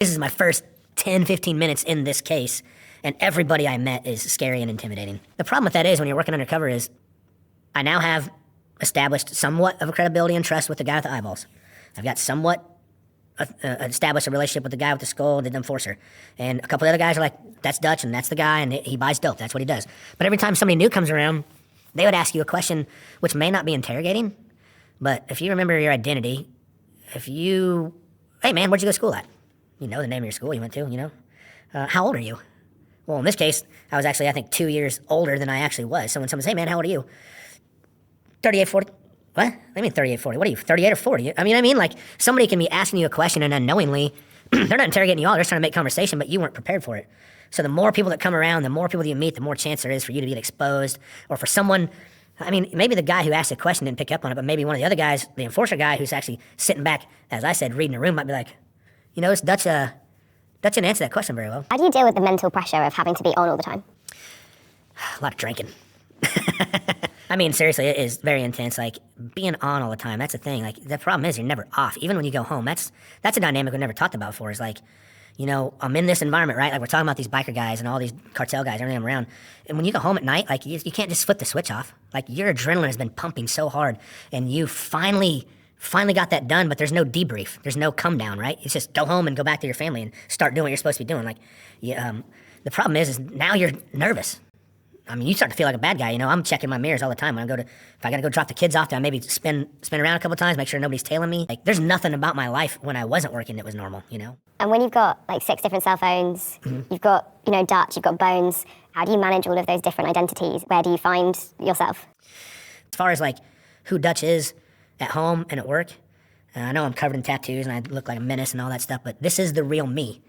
This is my first 10, 15 minutes in this case, and everybody I met is scary and intimidating. The problem with that is when you're working undercover is I now have established somewhat of a credibility and trust with the guy with the eyeballs. I've got somewhat established a relationship with the guy with the skull, the enforcer. And a couple of other guys are like, that's Dutch and that's the guy and he buys dope. That's what he does. But every time somebody new comes around, they would ask you a question which may not be interrogating, but if you remember your identity, hey man, where'd you go to school at? You know the name of your school you went to, you know? How old are you? Well, in this case, I was actually, I think, 2 years older than I actually was. So when someone says, hey man, how old are you? 38, 40. What? I mean 38, 40. What are you, 38 or 40? I mean, like, somebody can be asking you a question and unknowingly, they're not interrogating you all, they're just trying to make conversation, but you weren't prepared for it. So the more people that come around, the more people that you meet, the more chance there is for you to get exposed, or for someone, I mean, maybe the guy who asked the question didn't pick up on it, but maybe one of the other guys, the enforcer guy who's actually sitting back, as I said, reading the room, might be like, you know, this Dutch didn't answer that question very well. How do you deal with the mental pressure of having to be on all the time? A lot of drinking. I mean, seriously, it is very intense. Like, being on all the time, that's the thing. Like, the problem is you're never off. Even when you go home, that's a dynamic we've never talked about before. Is like, you know, I'm in this environment, right? Like, we're talking about these biker guys and all these cartel guys, everything around. And when you go home at night, like, you can't just flip the switch off. Like, your adrenaline has been pumping so hard, and you finally got that done, but there's no debrief. There's no come down, right? It's just go home and go back to your family and start doing what you're supposed to be doing. Like, the problem is now you're nervous. I mean, you start to feel like a bad guy, you know. I'm checking my mirrors all the time. If I gotta go drop the kids off, I maybe spin around a couple times, make sure nobody's tailing me. Like, there's nothing about my life when I wasn't working that was normal, you know. And when you've got like 6 different cell phones, you've got, you know, Dutch, you've got Bones, how do you manage all of those different identities? Where do you find yourself? As far as like who Dutch is at home and at work, I know I'm covered in tattoos and I look like a menace and all that stuff, but this is the real me.